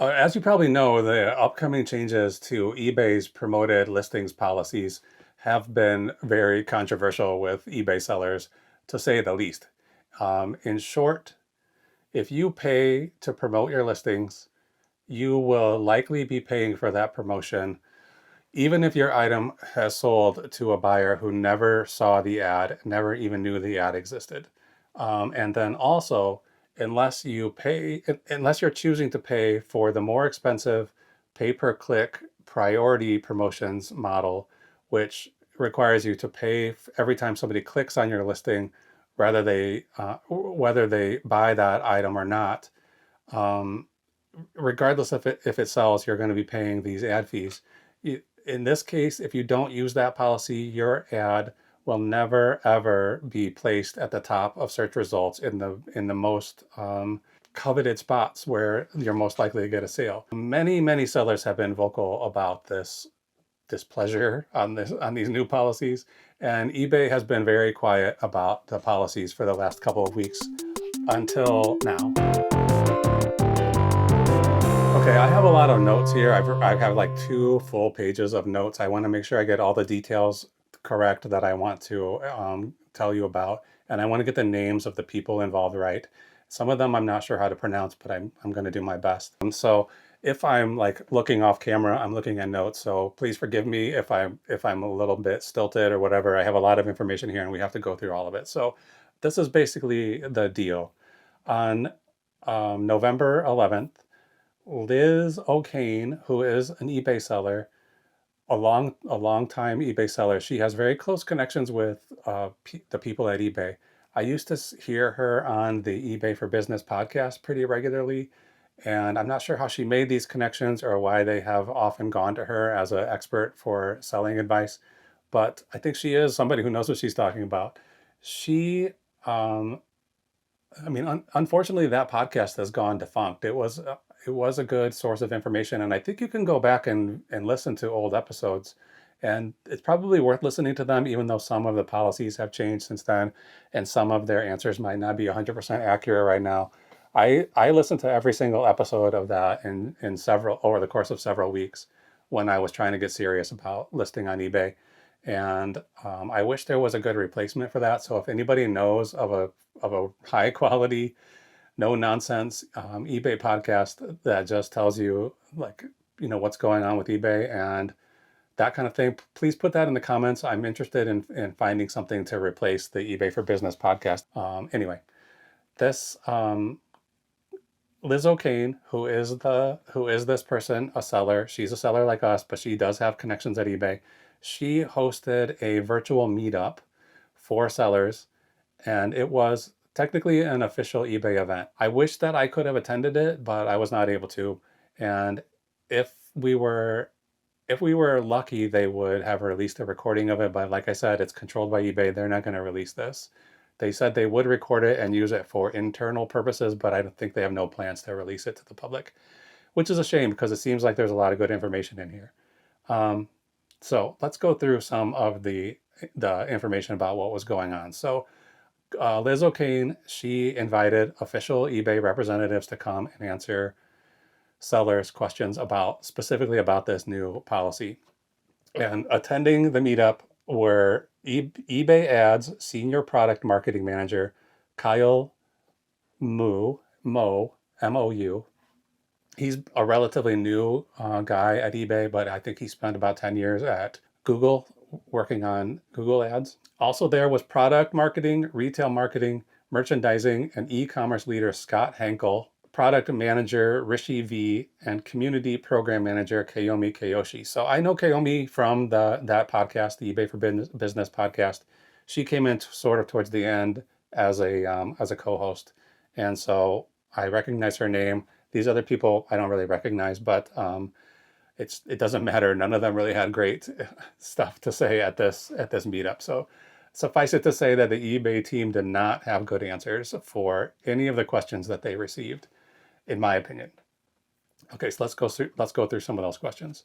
As you probably know, the upcoming changes to eBay's promoted listings policies have been very controversial with eBay sellers, to say the least. In short, if you pay to promote your listings, you will likely be paying for that promotion, even if your item has sold to a buyer who never saw the ad, never even knew the ad existed. And then also, unless you're choosing to pay for the more expensive pay-per-click priority promotions model, which requires you to pay every time somebody clicks on your listing, whether they buy that item or not. Um, Regardless if it sells, you're going to be paying these ad fees. In this case, if you don't use that policy, your ad will never ever be placed at the top of search results in the most coveted spots where you're most likely to get a sale. Many sellers have been vocal about this displeasure on these new policies, and eBay has been very quiet about the policies for the last couple of weeks until now. Okay, I have a lot of notes here. I have like 2 full pages of notes. I want to make sure I get all the details correct that I want to tell you about, and I want to get the names of the people involved right. Some of them I'm not sure how to pronounce, but I'm going to do my best. So if I'm like looking off camera, I'm looking at notes. So please forgive me if I'm a little bit stilted or whatever. I have a lot of information here, and we have to go through all of it. So this is basically the deal. On November 11th. Liz O'Kane, who is an eBay seller, a long time eBay seller. She has very close connections with the people at eBay. I used to hear her on the eBay for Business podcast pretty regularly, and I'm not sure how she made these connections or why they have often gone to her as an expert for selling advice, but I think she is somebody who knows what she's talking about. She I mean, unfortunately, that podcast has gone defunct. It was a good source of information, and I think you can go back and listen to old episodes, and it's probably worth listening to them, even though some of the policies have changed since then, and some of their answers might not be 100% accurate right now. I listened to every single episode of that in several over the course of several weeks when I was trying to get serious about listing on eBay. And I wish there was a good replacement for that. So if anybody knows of a high quality, no nonsense eBay podcast that just tells you like what's going on with eBay and that kind of thing, please put that in the comments. I'm interested in finding something to replace the eBay for Business podcast. Anyway, this Liz O'Kane, who is this person, a seller. She's a seller like us, but she does have connections at eBay. She hosted a virtual meetup for sellers, and it was technically an official eBay event. I wish that I could have attended it, but I was not able to. And if we were lucky, they would have released a recording of it. But like I said, it's controlled by eBay. They're not going to release this. They said they would record it and use it for internal purposes, but I don't think they have no plans to release it to the public, which is a shame because it seems like there's a lot of good information in here. So let's go through some of the information about what was going on. So Liz O'Kane, she invited official eBay representatives to come and answer sellers' questions specifically about this new policy. And attending the meetup were eBay Ads Senior Product Marketing Manager Kyle Mo, M-O-U. He's a relatively new guy at eBay, but I think he spent about 10 years at Google working on Google Ads. Also there was product marketing, retail marketing, merchandising, and e-commerce leader Scott Hankel, product manager Rishi V, and community program manager Kayomi Kayoshi. So I know Kayomi from that podcast, the eBay for Business podcast. She came in sort of towards the end as a co-host, and so I recognize her name. These other people I don't really recognize, but it doesn't matter. None of them really had great stuff to say at this meetup. So suffice it to say that the eBay team did not have good answers for any of the questions that they received, in my opinion. Okay, so let's go through some of those questions.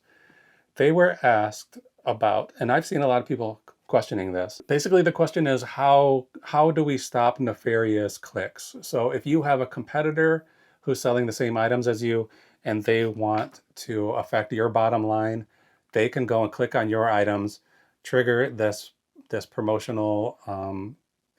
They were asked about, and I've seen a lot of people questioning this. Basically, the question is how do we stop nefarious clicks? So if you have a competitor who's selling the same items as you and they want to affect your bottom line, they can go and click on your items, trigger this promotional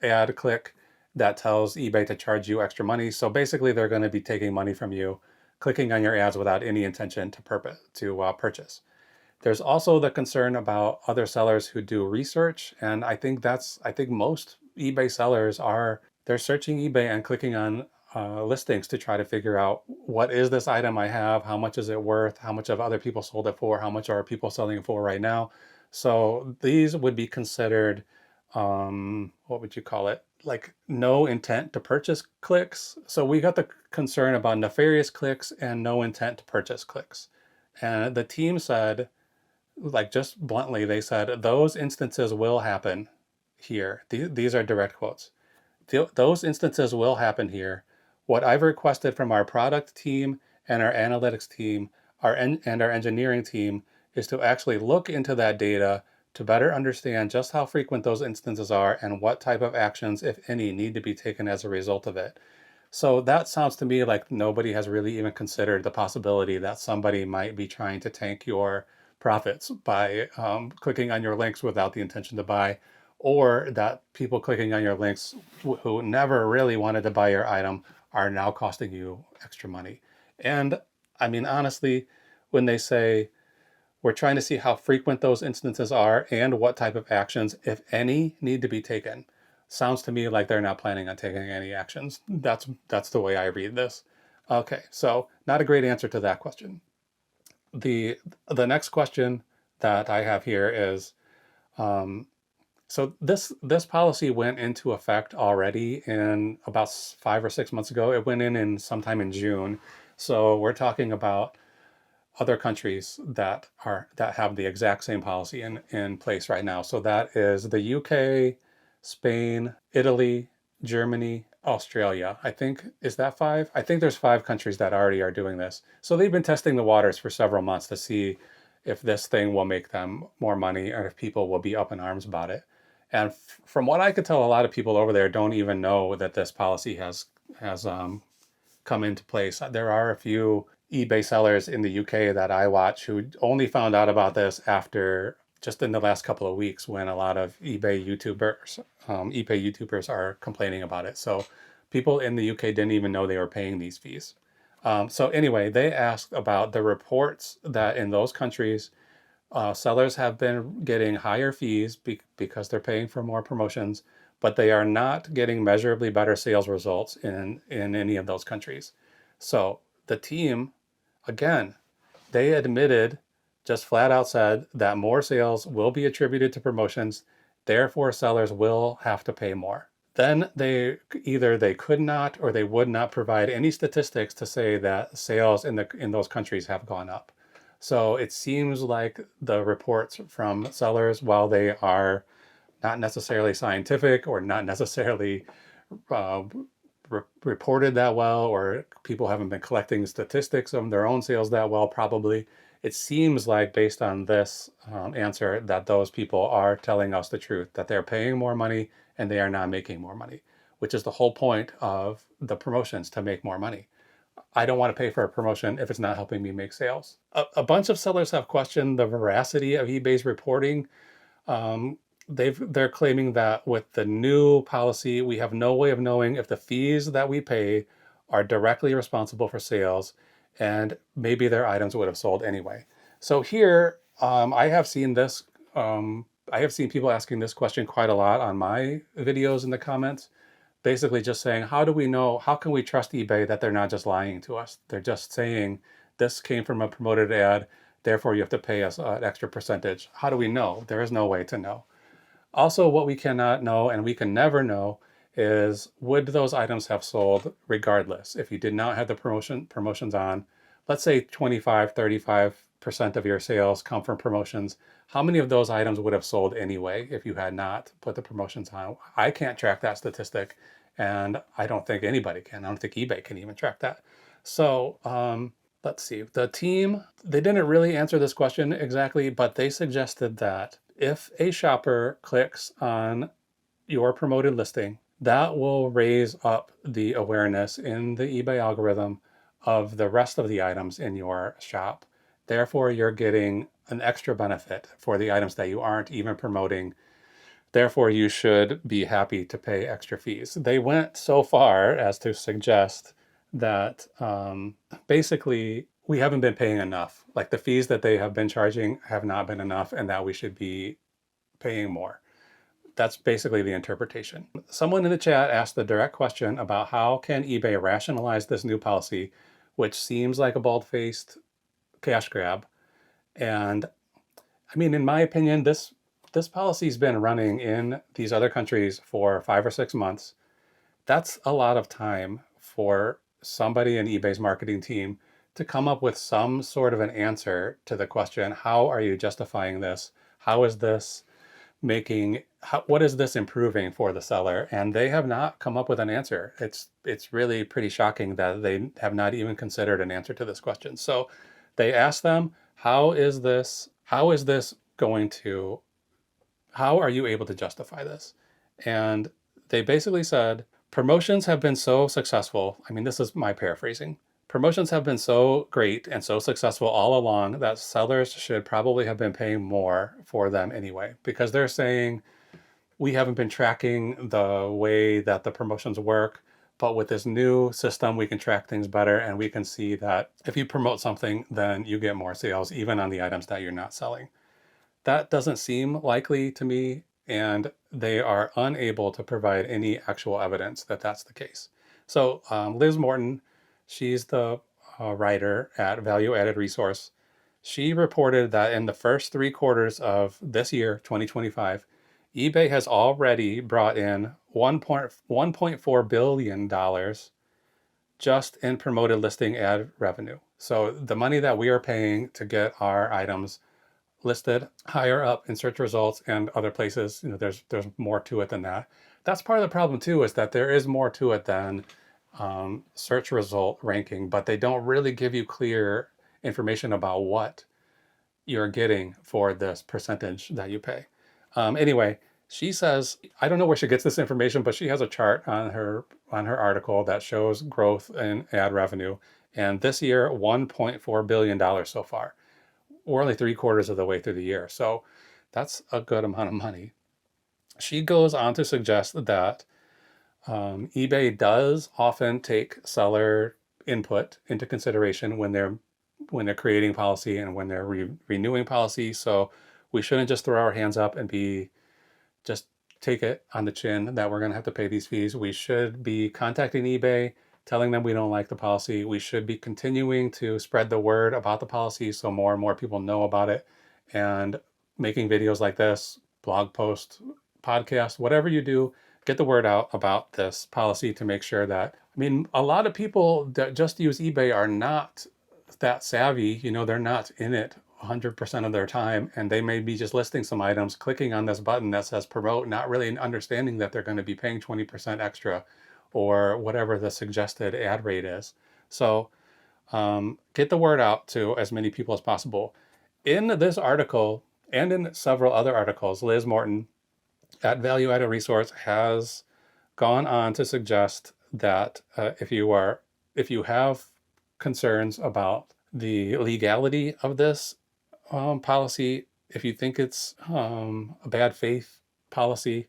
ad click that tells eBay to charge you extra money. So basically, they're going to be taking money from you, clicking on your ads without any intention to purchase. There's also the concern about other sellers who do research, and I think most eBay sellers are they're searching eBay and clicking on listings to try to figure out what is this item I have, how much is it worth, how much have other people sold it for, how much are people selling it for right now. So these would be considered, what would you call it? Like no intent to purchase clicks. So we got the concern about nefarious clicks and no intent to purchase clicks. And the team said, like just bluntly, they said those instances will happen here. These are direct quotes. Those instances will happen here. What I've requested from our product team and our analytics team and our engineering team is to actually look into that data to better understand just how frequent those instances are and what type of actions, if any, need to be taken as a result of it. So that sounds to me like nobody has really even considered the possibility that somebody might be trying to tank your profits by clicking on your links without the intention to buy, or that people clicking on your links who never really wanted to buy your item are now costing you extra money. And I mean, honestly, when they say we're trying to see how frequent those instances are and what type of actions, if any, need to be taken, sounds to me like they're not planning on taking any actions. That's the way I read this. Okay, so not a great answer to that question. The next question that I have here is, so this policy went into effect already in about 5 or 6 months ago. It went in sometime in June. So we're talking about other countries that have the exact same policy in place right now. So that is the UK, Spain, Italy, Germany, Australia. I think, is that five? I think there's 5 countries that already are doing this. So they've been testing the waters for several months to see if this thing will make them more money or if people will be up in arms about it. And from what I could tell, a lot of people over there don't even know that this policy has come into place. There are a few eBay sellers in the UK that I watch who only found out about this after just in the last couple of weeks when a lot of eBay YouTubers are complaining about it. So people in the UK didn't even know they were paying these fees. So anyway, they asked about the reports that in those countries, sellers have been getting higher fees because they're paying for more promotions, but they are not getting measurably better sales results in any of those countries. So the team, again, they admitted, just flat out said that more sales will be attributed to promotions, therefore sellers will have to pay more. Then they could not or they would not provide any statistics to say that sales in those countries have gone up. So it seems like the reports from sellers, while they are not necessarily scientific or not necessarily uh, reported that well, or people haven't been collecting statistics of their own sales that well, probably. It seems like, based on this answer, that those people are telling us the truth, that they're paying more money and they are not making more money, which is the whole point of the promotions, to make more money. I don't want to pay for a promotion if it's not helping me make sales. A bunch of sellers have questioned the veracity of eBay's reporting. Um, they're claiming that with the new policy, we have no way of knowing if the fees that we pay are directly responsible for sales, and maybe their items would have sold anyway. So here, I have seen this. I have seen people asking this question quite a lot on my videos in the comments, basically just saying, how do we know, how can we trust eBay that they're not just lying to us? They're just saying this came from a promoted ad, therefore you have to pay us an extra percentage. How do we know? There is no way to know. Also, what we cannot know and we can never know is, would those items have sold regardless? If you did not have the promotions on, let's say 25, 35% of your sales come from promotions, how many of those items would have sold anyway if you had not put the promotions on? I can't track that statistic, and I don't think anybody can. I don't think eBay can even track that. So let's see. The team, they didn't really answer this question exactly, but they suggested that if a shopper clicks on your promoted listing, that will raise up the awareness in the eBay algorithm of the rest of the items in your shop. Therefore, you're getting an extra benefit for the items that you aren't even promoting. Therefore, you should be happy to pay extra fees. They went so far as to suggest that basically we haven't been paying enough. Like the fees that they have been charging have not been enough, and that we should be paying more. That's basically the interpretation. Someone in the chat asked the direct question about how can eBay rationalize this new policy, which seems like a bald-faced cash grab. And I mean, in my opinion, this policy's been running in these other countries for 5 or 6 months. That's a lot of time for somebody in eBay's marketing team to come up with some sort of an answer to the question, how are you justifying this? How is this what is this improving for the seller? And they have not come up with an answer. It's really pretty shocking that they have not even considered an answer to this question. So they asked them, how is this going to, how are you able to justify this? And they basically said, promotions have been so successful. I mean, this is my paraphrasing. Promotions have been so great and so successful all along that sellers should probably have been paying more for them anyway, because they're saying we haven't been tracking the way that the promotions work, but with this new system, we can track things better, and we can see that if you promote something, then you get more sales, even on the items that you're not selling. That doesn't seem likely to me, and they are unable to provide any actual evidence that that's the case. So Liz Morton, she's the writer at Value Added Resource. She reported that in the first 3 quarters of this year, 2025, eBay has already brought in $1.4 billion just in promoted listing ad revenue. So the money that we are paying to get our items listed higher up in search results and other places, there's more to it than that. That's part of the problem too, is that there is more to it than search result ranking, but they don't really give you clear information about what you're getting for this percentage that you pay. Anyway, she says, I don't know where she gets this information, but she has a chart on her article that shows growth in ad revenue. And this year, $1.4 billion so far. We're only 3/4 of the way through the year. So that's a good amount of money. She goes on to suggest that eBay does often take seller input into consideration when they're creating policy and when they're renewing policy. So we shouldn't just throw our hands up and just take it on the chin that we're going to have to pay these fees. We should be contacting eBay, telling them we don't like the policy. We should be continuing to spread the word about the policy so more and more people know about it, and making videos like this, blog posts, podcasts, whatever you do, get the word out about this policy to make sure that, I mean, a lot of people that just use eBay are not that savvy. They're not in it 100% of their time, and they may be just listing some items, clicking on this button that says promote, not really understanding that they're going to be paying 20% extra or whatever the suggested ad rate is. So get the word out to as many people as possible. In this article and in several other articles, Liz Morton at Value Added Resource has gone on to suggest that if you have concerns about the legality of this policy, if you think it's a bad faith policy,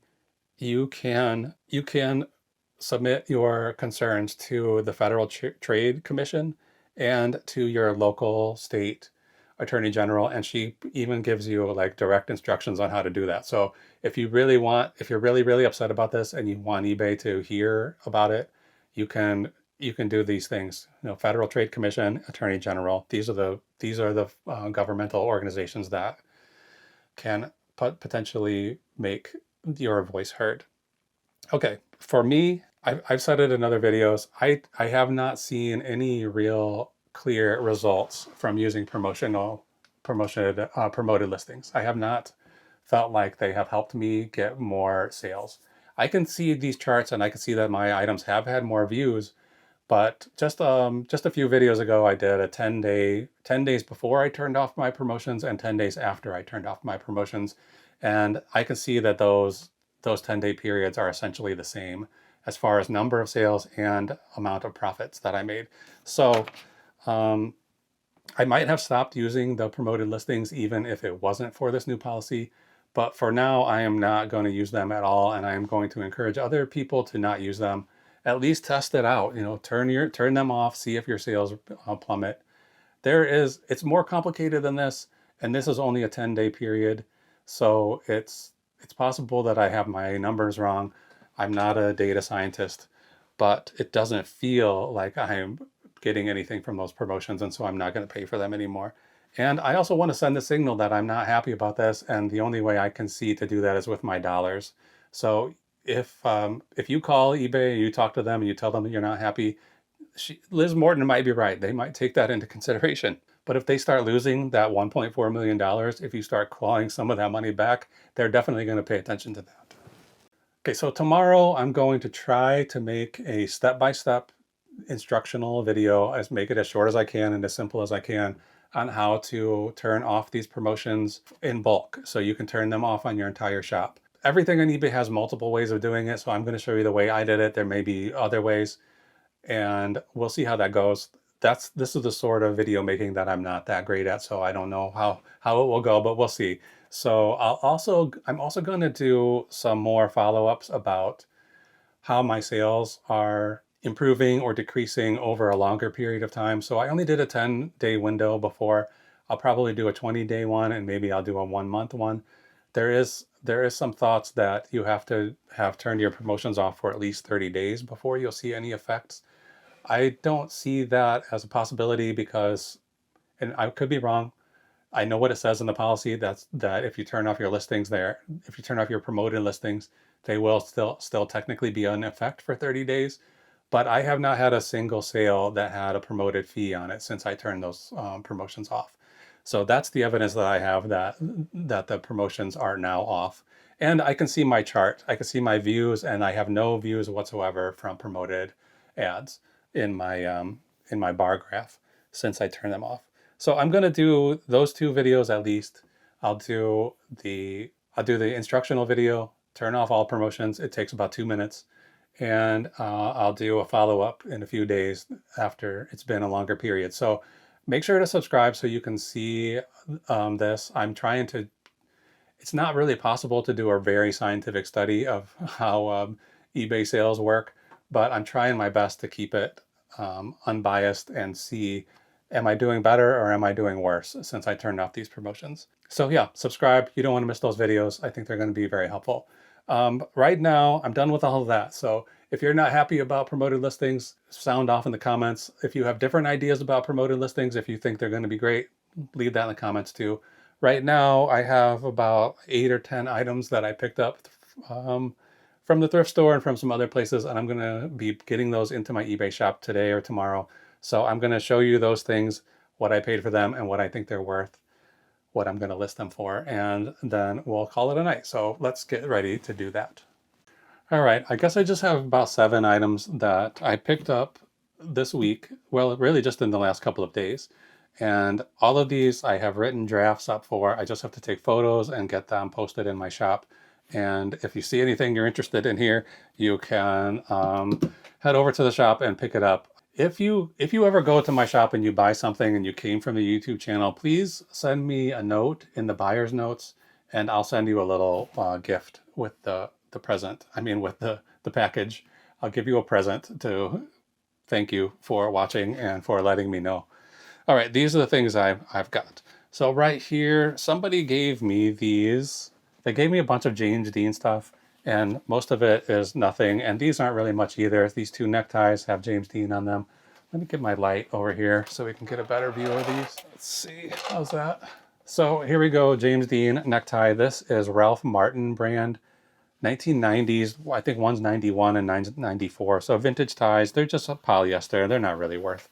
you can submit your concerns to the Federal Trade Commission and to your local state attorney general, and she even gives you like direct instructions on how to do that. So if you're really upset about this and you want eBay to hear about it, you can do these things. Federal Trade Commission, attorney general. These are the governmental organizations that can potentially make your voice heard. Okay, for me, I've said it in other videos, I have not seen any real clear results from using promoted listings. I have not felt like they have helped me get more sales. I can see these charts and I can see that my items have had more views, but just a few videos ago, I did a 10 days before I turned off my promotions and 10 days after I turned off my promotions. And I can see that those 10-day periods are essentially the same. as far as number of sales and amount of profits that I made. So I might have stopped using the promoted listings even if it wasn't for this new policy. But for now, I am not going to use them at all, and I am going to encourage other people to not use them. At least test it out. Turn them off, see if your sales plummet. It's more complicated than this, and this is only a 10-day period. So it's possible that I have my numbers wrong. I'm not a data scientist, but it doesn't feel like I'm getting anything from those promotions, and so I'm not going to pay for them anymore. And I also want to send the signal that I'm not happy about this, and the only way I can see to do that is with my dollars. So if you call eBay and you talk to them and you tell them that you're not happy, Liz Morton might be right. They might take that into consideration. But if they start losing that $1.4 million, if you start clawing some of that money back, they're definitely going to pay attention to that. Okay, so tomorrow I'm going to try to make a step-by-step instructional video, make it as short as I can and as simple as I can on how to turn off these promotions in bulk so you can turn them off on your entire shop. Everything on eBay has multiple ways of doing it, so I'm going to show you the way I did it. There may be other ways, and we'll see how that goes. This is the sort of video making that I'm not that great at, so I don't know how it will go, but we'll see. So I'm also going to do some more follow-ups about how my sales are improving or decreasing over a longer period of time. So I only did a 10-day window before. I'll probably do a 20-day one, and maybe I'll do a 1-month one. There is some thoughts that you have to have turned your promotions off for at least 30 days before you'll see any effects. I don't see that as a possibility because, and I could be wrong, I know what it says in the policy that if you turn off your listings there, if you turn off your promoted listings, they will still technically be in effect for 30 days. But I have not had a single sale that had a promoted fee on it since I turned those promotions off. So that's the evidence that I have that the promotions are now off. And I can see my chart. I can see my views, and I have no views whatsoever from promoted ads in my bar graph since I turned them off. So I'm going to do those two videos at least. I'll do the instructional video, turn off all promotions. It takes about 2 minutes. And I'll do a follow-up in a few days after it's been a longer period. So make sure to subscribe so you can see this. It's not really possible to do a very scientific study of how eBay sales work, but I'm trying my best to keep it unbiased and see, am I doing better or am I doing worse since I turned off these promotions? So yeah, subscribe. You don't want to miss those videos. I think they're going to be very helpful. Right now, I'm done with all of that. So if you're not happy about promoted listings, sound off in the comments. If you have different ideas about promoted listings, if you think they're going to be great, leave that in the comments too. Right now, I have about 8 or 10 items that I picked up from the thrift store and from some other places, and I'm going to be getting those into my eBay shop today or tomorrow. So I'm going to show you those things, what I paid for them and what I think they're worth, what I'm going to list them for, and then we'll call it a night. So let's get ready to do that. All right, I guess I just have about 7 items that I picked up this week. Well, really just in the last couple of days. And all of these I have written drafts up for. I just have to take photos and get them posted in my shop. And if you see anything you're interested in here, you can head over to the shop and pick it up. If you ever go to my shop and you buy something and you came from the YouTube channel, please send me a note in the buyer's notes, and I'll send you a little gift with the present. I mean, with the package. I'll give you a present to thank you for watching and for letting me know. All right, these are the things I've got. So right here, somebody gave me these. They gave me a bunch of James Dean stuff, and most of it is nothing. And these aren't really much either. These 2 neckties have James Dean on them. Let me get my light over here so we can get a better view of these. Let's see, how's that? So here we go, James Dean necktie. This is Ralph Martin brand, 1990s. I think one's 91 and 94. So vintage ties, they're just polyester. They're not really worth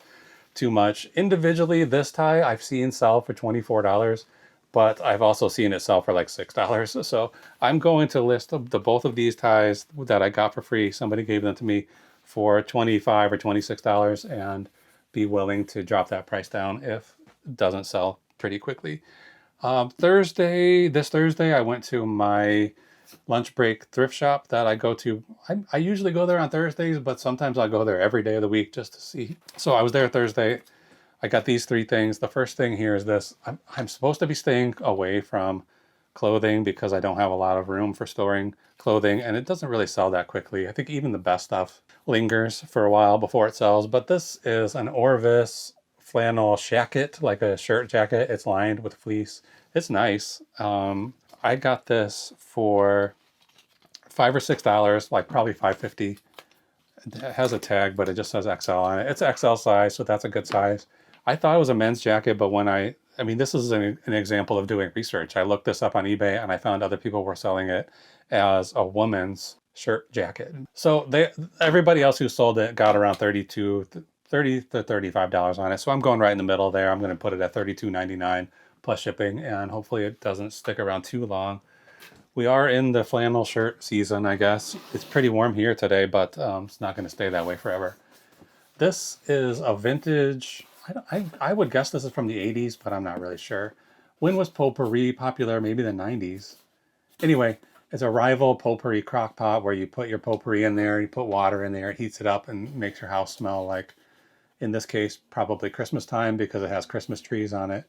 too much. Individually, this tie I've seen sell for $24. But I've also seen it sell for like $6. So I'm going to list both of these ties that I got for free. Somebody gave them to me for $25 or $26 and be willing to drop that price down if it doesn't sell pretty quickly. This Thursday, I went to my lunch break thrift shop that I go to. I usually go there on Thursdays, but sometimes I'll go there every day of the week just to see. So I was there Thursday. I got these three things. The first thing here is this. I'm supposed to be staying away from clothing because I don't have a lot of room for storing clothing, and it doesn't really sell that quickly. I think even the best stuff lingers for a while before it sells. But this is an Orvis flannel jacket, like a shirt jacket. It's lined with fleece. It's nice. I got this for $5 or $6, like probably $5.50. It has a tag, but it just says XL on it. It's XL size, so that's a good size. I thought it was a men's jacket, but when I mean, this is an example of doing research. I looked this up on eBay and I found other people were selling it as a woman's shirt jacket. So everybody else who sold it got around $30 to $35 on it. So I'm going right in the middle there. I'm going to put it at $32.99 plus shipping, and hopefully it doesn't stick around too long. We are in the flannel shirt season, I guess. It's pretty warm here today, but it's not going to stay that way forever. This is a vintage, I would guess this is from the 80s, but I'm not really sure. When was potpourri popular? Maybe the 90s. Anyway, it's a rival potpourri crock pot where you put your potpourri in there, you put water in there, it heats it up and makes your house smell like, in this case, probably Christmas time because it has Christmas trees on it.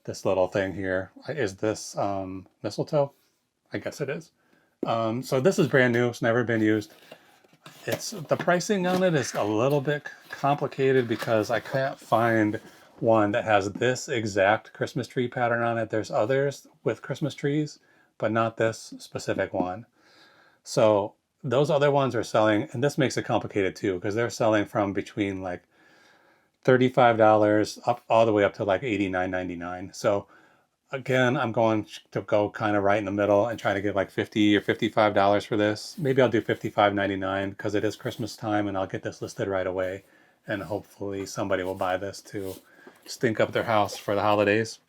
This little thing here, is this mistletoe? I guess it is. So this is brand new. It's never been used. The pricing on it is a little bit complicated because I can't find one that has this exact Christmas tree pattern on it. There's others with Christmas trees, but not this specific one. So those other ones are selling, and this makes it complicated too, because they're selling from between like $35 up all the way up to like $89.99. So again, I'm going to go kind of right in the middle and try to get like $50 or $55 for this. Maybe I'll do $55.99 because it is Christmas time, and I'll get this listed right away. And hopefully somebody will buy this to stink up their house for the holidays.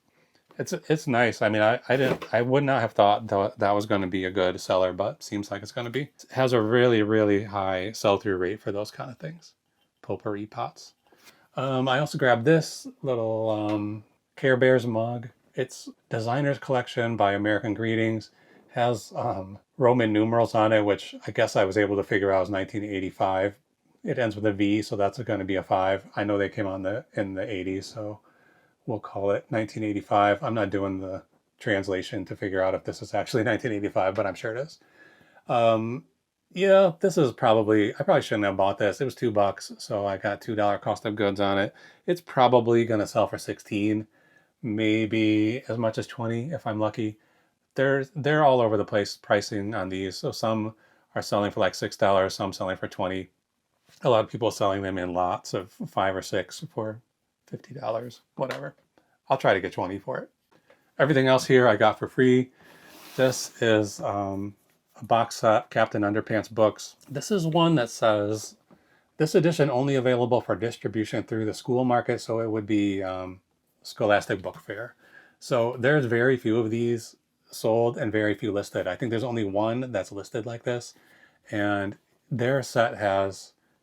It's nice. I mean, I would not have thought that was going to be a good seller, but seems like it's going to be. It has a really, really high sell-through rate for those kind of things. Potpourri pots. I also grabbed this little Care Bears mug. It's Designer's Collection by American Greetings. Has Roman numerals on it, which I guess I was able to figure out is 1985. It ends with a V, so that's going to be a 5. I know they came on in the 80s, so we'll call it 1985. I'm not doing the translation to figure out if this is actually 1985, but I'm sure it is. Yeah, this is I probably shouldn't have bought this. It was $2, so I got $2 cost of goods on it. It's probably going to sell for 16, maybe as much as 20 if I'm lucky. They're all over the place pricing on these. So some are selling for like $6, some selling for 20. A lot of people selling them in lots of 5 or 6 for $50, whatever. I'll try to get 20 for it. Everything else here I got for free. This is a box set, Captain Underpants books. This is one that says, this edition only available for distribution through the school market, so it would be Scholastic Book Fair. So there's very few of these sold and very few listed. I think there's only one that's listed like this, and their set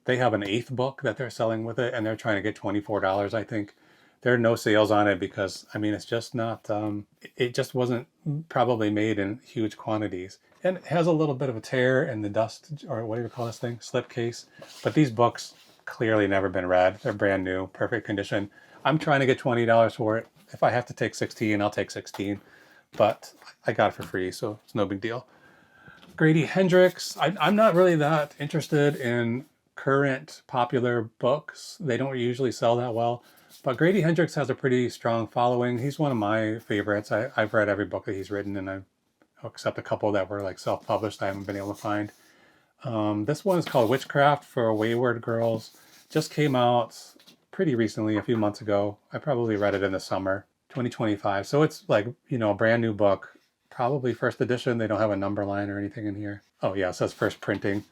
they have an 8th book that they're selling with it, and they're trying to get $24, I think. There are no sales on it because, I mean, it's just not, it just wasn't probably made in huge quantities. And it has a little bit of a tear in the dust, or what do you call this thing? Slip case. But these books clearly never been read. They're brand new, perfect condition. I'm trying to get $20 for it. If I have to take 16, I'll take 16. But I got it for free, so it's no big deal. Grady Hendrix. I'm not really that interested in current popular books. They don't usually sell that well. But Grady Hendrix has a pretty strong following. He's one of my favorites. I've read every book that he's written, and except a couple that were like self-published, I haven't been able to find. This one is called Witchcraft for Wayward Girls. Just came out pretty recently, a few months ago. I probably read it in the summer, 2025. So it's like, a brand new book. Probably first edition. They don't have a number line or anything in here. Oh yeah, it says first printing.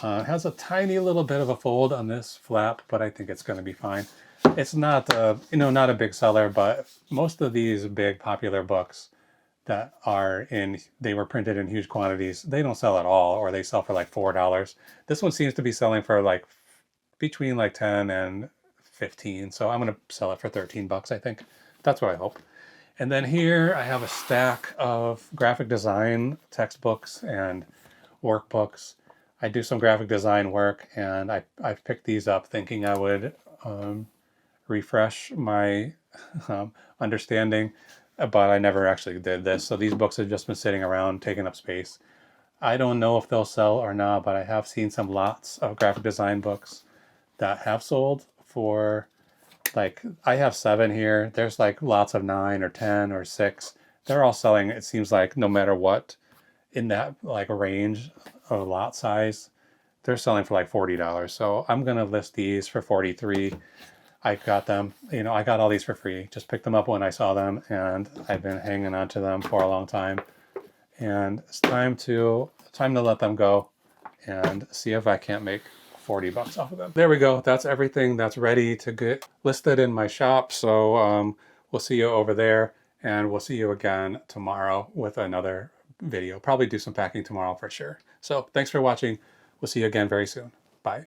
It has a tiny little bit of a fold on this flap, but I think it's going to be fine. It's not, not a big seller, but most of these big popular books that they were printed in huge quantities, they don't sell at all, or they sell for like $4. This one seems to be selling for like between like 10 and 15. So I'm going to sell it for $13, I think. That's what I hope. And then here I have a stack of graphic design textbooks and workbooks. I do some graphic design work, and I picked these up thinking I would refresh my understanding, but I never actually did this. So these books have just been sitting around taking up space. I don't know if they'll sell or not, but I have seen some lots of graphic design books that have sold for, like, I have 7 here. There's like lots of 9 or 10 or 6. They're all selling, it seems like, no matter what, in that like range of lot size. They're selling for like $40. So I'm gonna list these for 43. I got them, I got all these for free. Just picked them up when I saw them, and I've been hanging on to them for a long time. And it's time to let them go and see if I can't make $40 off of them. There we go. That's everything that's ready to get listed in my shop. So we'll see you over there, and we'll see you again tomorrow with another video. Probably do some packing tomorrow for sure. So thanks for watching. We'll see you again very soon.